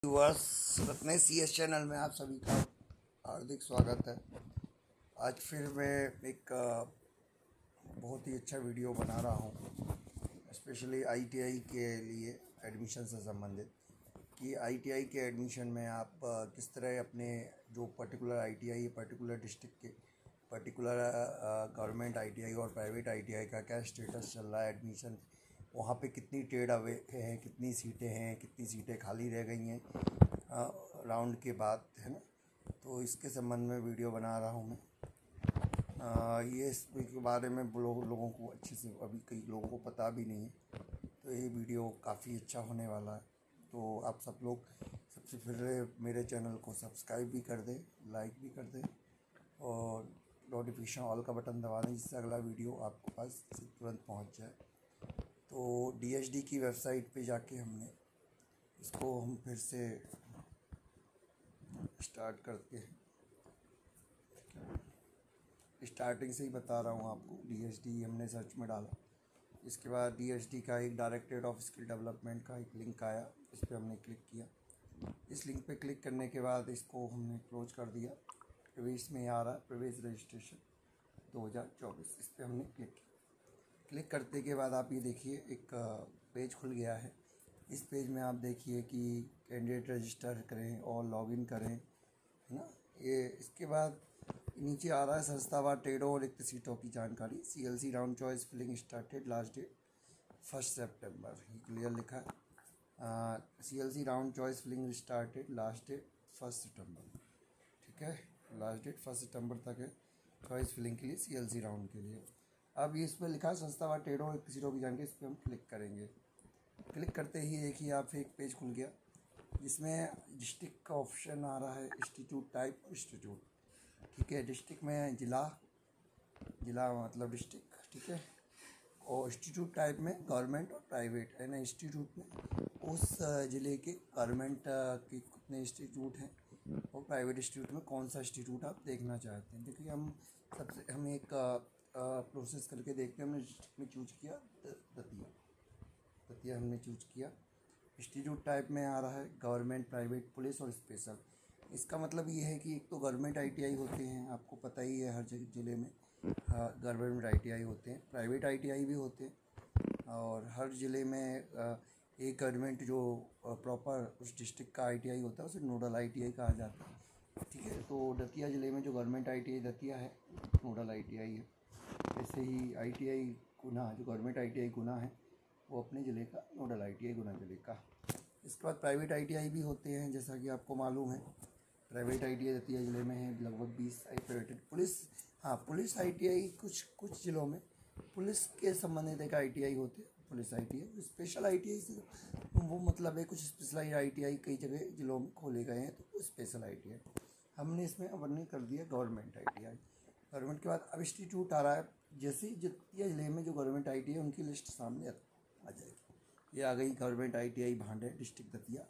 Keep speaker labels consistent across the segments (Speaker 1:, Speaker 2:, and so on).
Speaker 1: Viewers रत्ने CS channel में आप सभी का हार्दिक स्वागत है। आज फिर मैं एक बहुत ही अच्छा वीडियो बना रहा हूँ, स्पेशली ITI के लिए एडमिशन से संबंधित कि ITI के एडमिशन में आप किस तरह अपने जो पर्टिकुलर ITI पर्टिकुलर डिस्ट्रिक्ट के पर्टिकुलर गवर्नमेंट ITI और प्राइवेट ITI का क्या स्टेटस चल रहा है, एडमिशन वहाँ पे कितनी टेड अवे हैं, कितनी सीटें हैं, कितनी सीटें खाली रह गई हैं राउंड के बाद, है ना। तो इसके संबंध में वीडियो बना रहा हूँ मैं। ये इसके बारे में लोगों को अच्छे से अभी कई लोगों को पता भी नहीं है, तो ये वीडियो काफ़ी अच्छा होने वाला है। तो आप सब लोग सबसे पहले मेरे चैनल को सब्सक्राइब भी कर दें, लाइक भी कर दें और नोटिफिकेशन ऑल का बटन दबा दें, जिससे अगला वीडियो आपके पास तुरंत पहुंच जाए। तो DSD की वेबसाइट पे जाके हमने इसको हम फिर से स्टार्ट करते हैं। स्टार्टिंग से ही बता रहा हूँ आपको। DSD हमने सर्च में डाला, इसके बाद DSD का एक डायरेक्टरेट ऑफ स्किल डेवलपमेंट का एक लिंक आया, इस पर हमने क्लिक किया। इस लिंक पे क्लिक करने के बाद इसको हमने क्लोज कर दिया। प्रवेश में आ रहा है प्रवेश रजिस्ट्रेशन 2024, इस पर हमने क्लिक किया। क्लिक करते के बाद आप ये देखिए एक पेज खुल गया है। इस पेज में आप देखिए कि कैंडिडेट रजिस्टर करें और लॉगिन करें, है ना। ये इसके बाद नीचे आ रहा है संस्थावार ट्रेडों और रिक्त सीटों की जानकारी। CLC round choice filling started, last date 1 सितंबर, ये क्लियर लिखा है। CLC round choice filling started, last date 1 सितंबर, ठीक है। लास्ट डेट 1 सितंबर तक है चॉइस फिलिंग के लिए, CLC राउंड के लिए। अब ये इस पर लिखा है संस्थावार ट्रेडों और सीटों की जानकारी, इस पर हम क्लिक करेंगे। क्लिक करते ही देखिए आप एक पेज खुल गया, जिसमें डिस्ट्रिक्ट का ऑप्शन आ रहा है, इंस्टीट्यूट टाइप इंस्टीट्यूट, ठीक है। डिस्ट्रिक्ट में जिला मतलब डिस्ट्रिक्ट, ठीक है। और इंस्टीट्यूट टाइप में गवर्नमेंट और प्राइवेट, है ना। इंस्टीट्यूट में उस ज़िले के गवर्नमेंट के कितने इंस्टीट्यूट हैं और प्राइवेट इंस्टीट्यूट में कौन सा इंस्टीट्यूट आप देखना चाहते हैं। देखिए हम एक प्रोसेस करके देखते हैं। हमने डिस्ट्रिक्ट में चूज किया दतिया हमने चूज किया। इंस्टीट्यूट टाइप में आ रहा है गवर्नमेंट, प्राइवेट, पुलिस और स्पेशल। इसका मतलब ये है कि एक तो गवर्नमेंट ITI होते हैं, आपको पता ही है, हर ज़िले में गवर्नमेंट ITI होते हैं, प्राइवेट ITI भी होते हैं, और हर ज़िले में एक गवर्नमेंट जो प्रॉपर उस डिस्ट्रिक्ट का ITI होता है उसे नोडल ITI कहा जाता है, ठीक है। तो दतिया ज़िले में जो गवर्नमेंट ITI दतिया है, नोडल ITI है। ऐसे ही ITI गुना, जो गवर्नमेंट ITI गुना है, वो अपने ज़िले का नोडल ITI गुना ज़िले का। इसके बाद प्राइवेट ITI भी होते हैं, जैसा कि आपको मालूम है। प्राइवेट ITI दतिया ज़िले में है लगभग 20 प्राइवेट। पुलिस ITI कुछ ज़िलों में पुलिस के संबंधित एक ITI होते हैं, पुलिस ITI। स्पेशल ITI से वो मतलब है, कुछ स्पेशल ITI कई जगह ज़िलों में खोले गए हैं, तो वो स्पेशल ITI हमने इसमें वर्णन कर दिया गवर्नमेंट ITI। गवर्नमेंट के बाद अब इंस्टीट्यूट आ रहा है। जैसे जितने ज़िले में जो गवर्नमेंट ITI है उनकी लिस्ट सामने आ जाएगी। ये आ गई government ITI Bhander district Datia.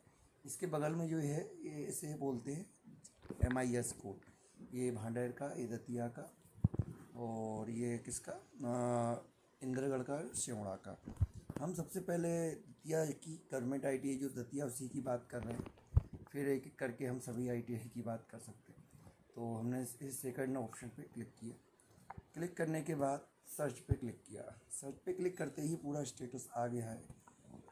Speaker 1: इसके बगल में जो है ये इसे बोलते हैं MIS कोड, ये भांडेर का, ये दतिया का, और ये किसका, इंद्रगढ़ का, सिवड़ा का। हम सबसे पहले दतिया की गवर्नमेंट ITI जो दतिया, उसी की बात कर रहे हैं, फिर एक एक करके हम सभी ITI की बात कर सकते हैं। तो हमने इस सेकंड ऑप्शन पे क्लिक किया। क्लिक करने के बाद सर्च पे क्लिक किया। सर्च पे क्लिक करते ही पूरा स्टेटस आ गया है।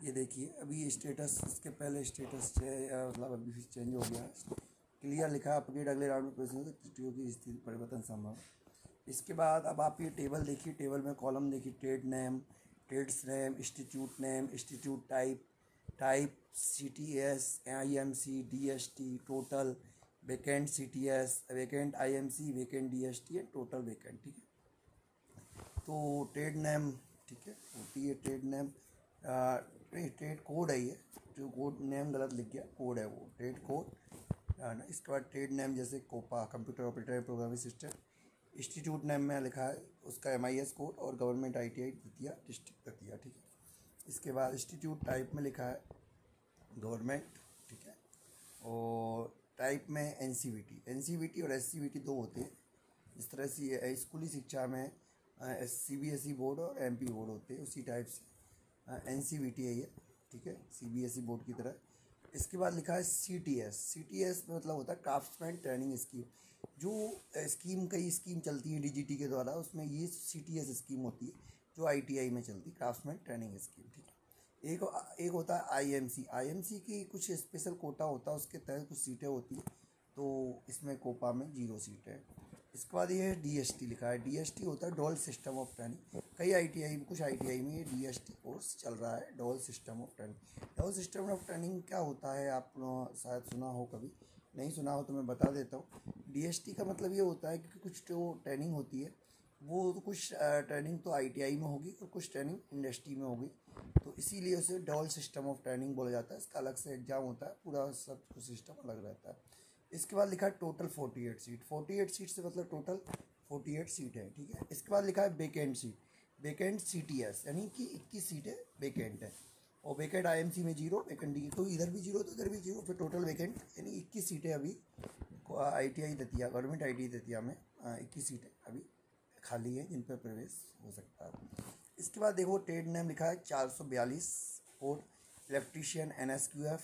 Speaker 1: ये देखिए अभी ये स्टेटस, इसके पहले स्टेटस मतलब अभी चेंज हो गया है। क्लियर लिखा है अपडेट अगले राउंड में प्रेजेंट त्रुटियों की स्थिति परिवर्तन संभव। इसके बाद अब आप ये टेबल देखिए, टेबल में कॉलम देखिए, trade name, trades name, institute type CTS, IMC, DST, total vacant CTS, vacant IMC, vacant DST and total vacant, ठीक है। तो ट्रेड नेम, ठीक है, होती है ट्रेड नेम, ट्रेड कोड है ये, जो कोड नेम गलत लिख गया, कोड है वो ट्रेड कोड, है ना। इसके बाद ट्रेड नेम जैसे COPA, computer operator programming system. Institute name में लिखा है उसका MIS कोड और government ITI Datia district Datia, ठीक है। इसके बाद इंस्टीट्यूट टाइप में लिखा है गवर्नमेंट, ठीक है, और टाइप में NCVT और SCVT दो होते हैं। इस तरह से स्कूली शिक्षा में CBSE बोर्ड और MP बोर्ड होते हैं, उसी टाइप से NCVT है ये, ठीक है, CBSE बोर्ड की तरह। इसके बाद लिखा है CTS। CTS में मतलब होता है क्राफ्ट्समैन ट्रेनिंग स्कीम। जो स्कीम, कई स्कीम चलती है DGT के द्वारा, उसमें ये CTS स्कीम होती है जो ITI में चलती है, क्राफ्ट्समैन ट्रेनिंग स्कीम। ठीक है, एक होता है IMC की कुछ स्पेशल कोटा होता है, उसके तहत कुछ सीटें होती है, तो इसमें कोपा में 0 सीट है। इसके बाद ये है DST लिखा है। DST होता है डोल सिस्टम ऑफ ट्रेनिंग। कुछ ITI में ये DST कोर्स चल रहा है, डोल सिस्टम ऑफ ट्रेनिंग। डोल सिस्टम ऑफ ट्रेनिंग क्या होता है, आप शायद सुना हो, कभी नहीं सुना हो तो मैं बता देता हूँ। DST का मतलब ये होता है कि कुछ जो ट्रेनिंग होती है वो कुछ ट्रेनिंग तो ITI में होगी और कुछ ट्रेनिंग इंडस्ट्री में होगी, तो इसीलिए उसे डोल सिस्टम ऑफ ट्रेनिंग बोला जाता है। इसका अलग से एग्जाम होता है, पूरा सब कुछ सिस्टम अलग रहता है। इसके बाद लिखा है टोटल 48 सीट। 48 सीट से मतलब टोटल 48 सीट है। ठीक है, इसके बाद लिखा है वेकेंट सीट। वेकेंट CTS यानी कि 21 सीटें वेकेंट है, और वेकेंट IMC में 0, वेकेंट डी तो इधर भी 0 तो इधर भी 0, फिर टोटल वेकेंट यानी 21 सीटें अभी ITI Datia, government ITI Datia में 21 सीटें अभी खाली है जिन पर प्रवेश हो सकता है। इसके बाद देखो ट्रेड नेम लिखा है 442 code electrician NSQF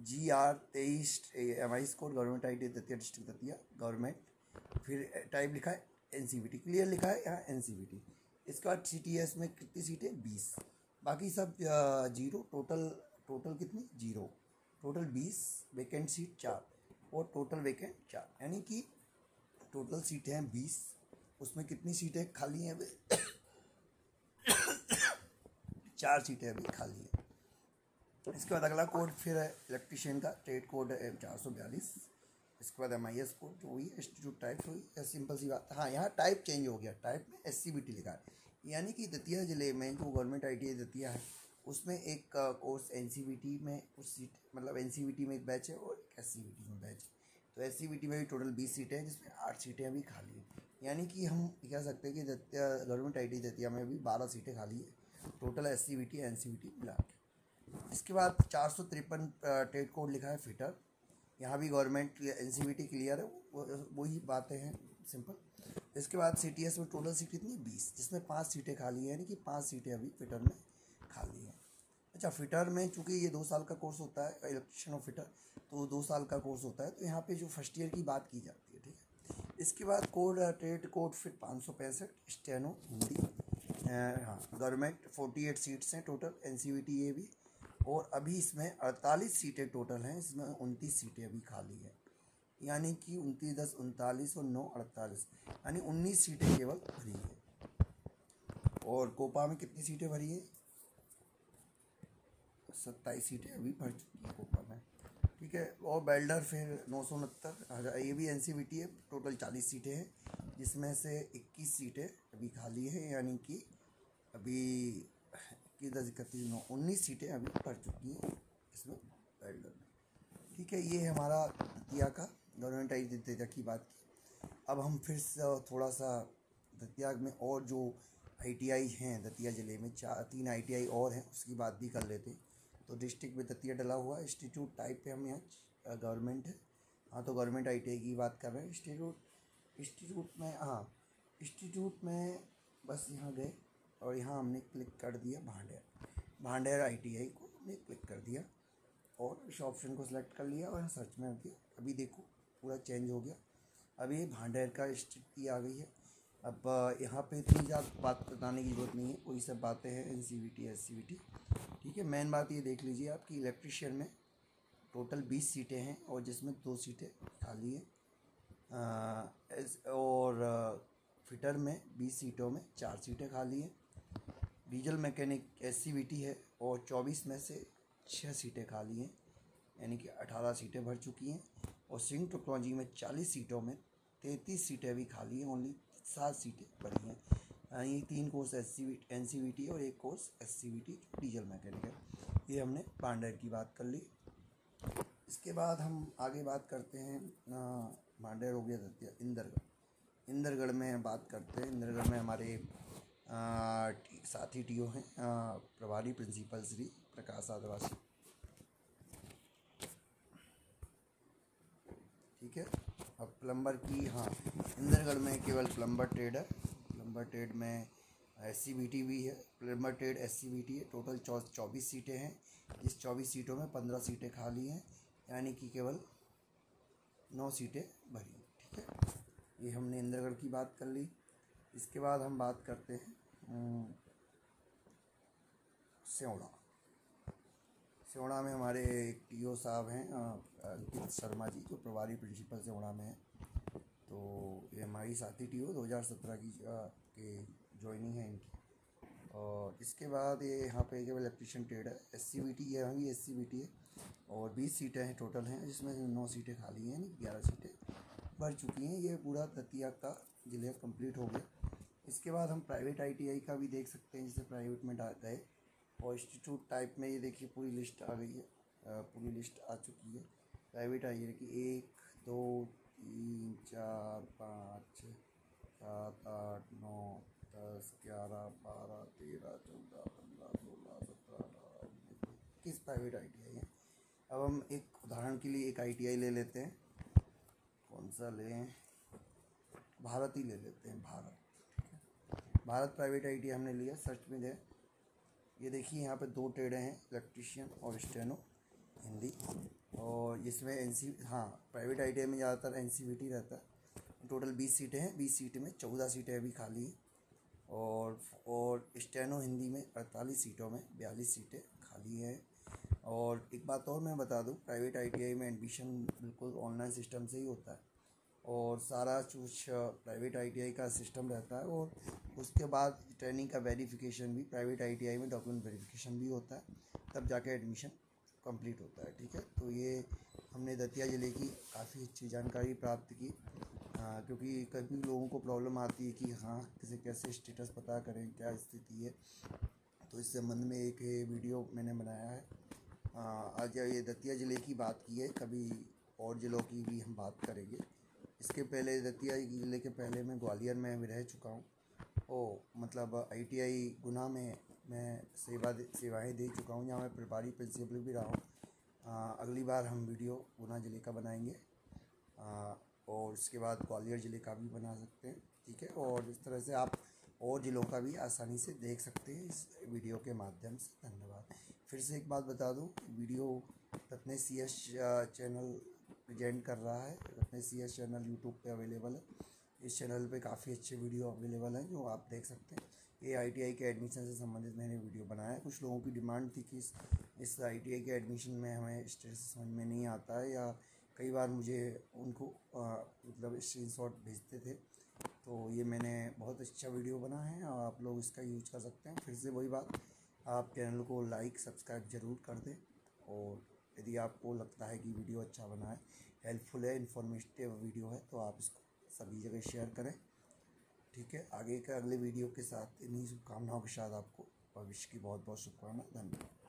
Speaker 1: GR 23 MIS code government ITI Datia district Datia government. फिर टाइप लिखा है NCVT, क्लियर लिखा है यहाँ NCVT। इसके बाद CTS में कितनी सीटें 20, बाकी सब 0। टोटल कितनी 0, टोटल 20, वेकेंट सीट 4 और टोटल वेकेंट 4, यानी कि टोटल सीटें हैं 20, उसमें कितनी सीटें खाली हैं 4 सीटें अभी खाली है। इसके बाद अगला कोड फिर है इलेक्ट्रीशियन का, ट्रेड कोड है 442। इसके बाद MIS कोड जो हुई इंस्टीट्यूट टाइप हुई, सिंपल सी बात। हाँ, यहाँ टाइप चेंज हो गया, टाइप में SCBT लिखा है, यानी कि दतिया ज़िले में जो गवर्नमेंट ITI दतिया है उसमें एक कोर्स NCVT में कुछ सीट, मतलब NCVT में एक बैच है और एक SCVT में बैच है। तो SCVT में भी टोटल 20 सीटें हैं जिसमें 8 सीटें अभी खाली हैं, यानी कि हम कह सकते हैं कि दतिया गवर्नमेंट ITI दतिया में भी 12 सीटें खाली है टोटल SCVT NCVT मिला के। इसके बाद 453 ट्रेड कोड लिखा है फिटर। यहाँ भी गवर्नमेंट NCVT क्लियर है, वही बातें हैं सिंपल। इसके बाद CTS में टोटल सीट कितनी 20, जिसमें 5 सीटें खाली है, यानी कि 5 सीटें अभी फिटर में खाली हैं। अच्छा, फिटर में चूँकि ये 2 साल का कोर्स होता है इलेक्ट्रीशियन ऑफ फिटर, तो 2 साल का कोर्स होता है, तो यहाँ पे जो फर्स्ट ईयर की बात की जाती है। ठीक है, इसके बाद कोड ट्रेड कोड फिर 565 स्टेनो हिंदी। हाँ, गवर्नमेंट 48 सीट्स हैं टोटल NCVT ये भी, और अभी इसमें 48 सीटें टोटल हैं, इसमें 29 सीटें अभी खाली है, यानी कि 29 10 39 और 9 48, यानी 19 सीटें केवल भरी है। और कोपा में कितनी सीटें भरी हैं 27 सीटें अभी भर चुकी है कोपा में। ठीक है, और बेल्डर फिर 969, ये भी NCVT है, टोटल 40 सीटें हैं, जिसमें से 21 सीटें अभी खाली है, यानी कि अभी 19 सीटें अभी भर चुकी हैं इसमें बेल्डर में। ठीक है, ये हमारा दतिया का गवर्नमेंट ITI दतिया की बात की। अब हम फिर से थोड़ा सा दतिया में और जो ITI हैं दतिया ज़िले में 3 ITI और हैं, उसकी बात भी कर लेते हैं। तो डिस्ट्रिक्ट में दतिया डला हुआ है, इंस्टीट्यूट टाइप पे हम यहाँ गवर्नमेंट है। हाँ, तो गवर्नमेंट ITI की बात कर रहे हैं। इंस्टीट्यूट में बस यहाँ गए और यहाँ हमने क्लिक कर दिया भांडेर ITI को हमने क्लिक कर दिया और इस ऑप्शन को सिलेक्ट कर लिया और यहाँ सर्च में दिया। अभी देखो पूरा चेंज हो गया, अभी भांडेर का स्थिति आ गई है। अब यहाँ पे इतनी ज़्यादा बात बताने की ज़रूरत नहीं है, वही सब बातें हैं NCVT SCVT। ठीक है, मेन बात ये देख लीजिए आपकी इलेक्ट्रीशियन में टोटल 20 सीटें हैं और जिसमें 2 सीटें खाली हैं, और फिटर में 20 सीटों में 4 सीटें खाली हैं। डीजल मैकेनिक SCVT है और 24 में से 6 सीटें खाली हैं, यानी कि 18 सीटें भर चुकी हैं। और स्विंग टेक्नोलॉजी में 40 सीटों में 33 सीटें अभी खाली हैं, ओनली 7 सीटें भरी हैं। ये 3 कोर्स NCVT और 1 कोर्स SCVT डीजल मैकेनिक है। ये हमने भांडेर की बात कर ली। इसके बाद हम आगे बात करते हैं, भांडेर हो गया दतिया, इंदरगढ़ में बात करते हैं। इंदरगढ़ में हमारे साथी TO हैं, प्रभारी प्रिंसिपल श्री प्रकाश आदिवासी। ठीक है, अब प्लम्बर की, हाँ, इंदरगढ़ में केवल प्लम्बर ट्रेड है। प्लम्बर ट्रेड में SCVT भी है, प्लम्बर ट्रेड SCVT है। टोटल 24 सीटें हैं, इस 24 सीटों में 15 सीटें खाली हैं, यानी कि केवल 9 सीटें भरी। ठीक है, ये हमने इंद्रगढ़ की बात कर ली। इसके बाद हम बात करते हैं सेवड़ा। सेवड़ा में हमारे एक टीओ साहब हैं अंकित शर्मा जी, जो प्रभारी प्रिंसिपल सेवड़ा में हैं। तो ये हमारी साथी टीओ 2017 की के ज्वाइनिंग है इनकी। और इसके बाद ये यहाँ पे केवल इलेक्ट्रीशियन ट्रेड है, SCVT है, वहाँ भी SCVT है, और 20 सीटें हैं टोटल हैं, जिसमें 9 सीटें खाली हैं, यानी 11 सीटें भर चुकी हैं। ये पूरा दतिया का जिले कंप्लीट हो गया। इसके बाद हम प्राइवेट ITI का भी देख सकते हैं, जिसे प्राइवेट में गए। और इंस्टीट्यूट टाइप में ये देखिए पूरी लिस्ट आ गई है, पूरी लिस्ट आ चुकी है। प्राइवेट ITI की 1 2 3 4 5 6 7 8 9 10 11 12 13 14 15 16 17 18 19 21 प्राइवेट ITI हैं। अब हम एक उदाहरण के लिए एक ITI ले लेते हैं। कौन सा लें? भारत ही ले लेते हैं, भारत। भारत प्राइवेट ITI हमने लिया, सर्च में गए। ये देखिए यहाँ पे 2 ट्रेडें हैं, इलेक्ट्रीशियन और स्टेनो हिंदी। और इसमें प्राइवेट ITI में ज़्यादातर NCVT रहता है। टोटल 20 सीटें हैं, 20 सीटें में 14 सीटें अभी खाली हैं। और स्टेनो हिंदी में 48 सीटों में 42 सीटें खाली हैं। और एक बात और मैं बता दूं, प्राइवेट ITI में एडमिशन बिल्कुल ऑनलाइन सिस्टम से ही होता है, और सारा कुछ प्राइवेट ITI का सिस्टम रहता है। और उसके बाद ट्रेनिंग का वेरिफिकेशन भी प्राइवेट ITI में, डॉक्यूमेंट वेरिफिकेशन भी होता है, तब जाके एडमिशन कंप्लीट होता है। ठीक है, तो ये हमने दतिया ज़िले की काफ़ी अच्छी जानकारी प्राप्त की, क्योंकि कभी लोगों को प्रॉब्लम आती है कि किसे कैसे स्टेटस पता करें, क्या स्थिति है। तो इस संबंध में एक वीडियो मैंने बनाया है। आज ये दतिया ज़िले की बात की है, कभी और ज़िलों की भी हम बात करेंगे। इसके पहले दतिया ज़िले के पहले मैं ग्वालियर में भी रह चुका हूँ। मतलब ITI गुना में मैं सेवाएं दे चुका हूँ, जहाँ मैं प्रभारी प्रिंसिपल भी रहा हूँ। अगली बार हम वीडियो गुना ज़िले का बनाएंगे, और इसके बाद ग्वालियर ज़िले का भी बना सकते हैं। ठीक है, और इस तरह से आप और ज़िलों का भी आसानी से देख सकते हैं इस वीडियो के माध्यम से। धन्यवाद। फिर से एक बात बता दूं, video Ratnesh CS channel present कर रहा है। रत्नेश CS चैनल यूट्यूब पे अवेलेबल है। इस चैनल पे काफ़ी अच्छे वीडियो अवेलेबल हैं, जो आप देख सकते हैं। ये ITI के एडमिशन से संबंधित मैंने वीडियो बनाया है। कुछ लोगों की डिमांड थी कि इस ITI के एडमिशन में हमें स्टेटस समझ में नहीं आता है, या कई बार मुझे उनको मतलब स्क्रीनशॉट भेजते थे। तो ये मैंने बहुत अच्छा वीडियो बना है, और आप लोग इसका यूज कर सकते हैं। फिर से वही बात, आप चैनल को लाइक सब्सक्राइब ज़रूर कर दें। और यदि आपको लगता है कि वीडियो अच्छा बना है, हेल्पफुल है, इन्फॉर्मेटिव वीडियो है, तो आप इसको सभी जगह शेयर करें। ठीक है, आगे के अगले वीडियो के साथ इन्हीं शुभकामनाओं के साथ आपको भविष्य की बहुत बहुत शुभकामनाएं। धन्यवाद।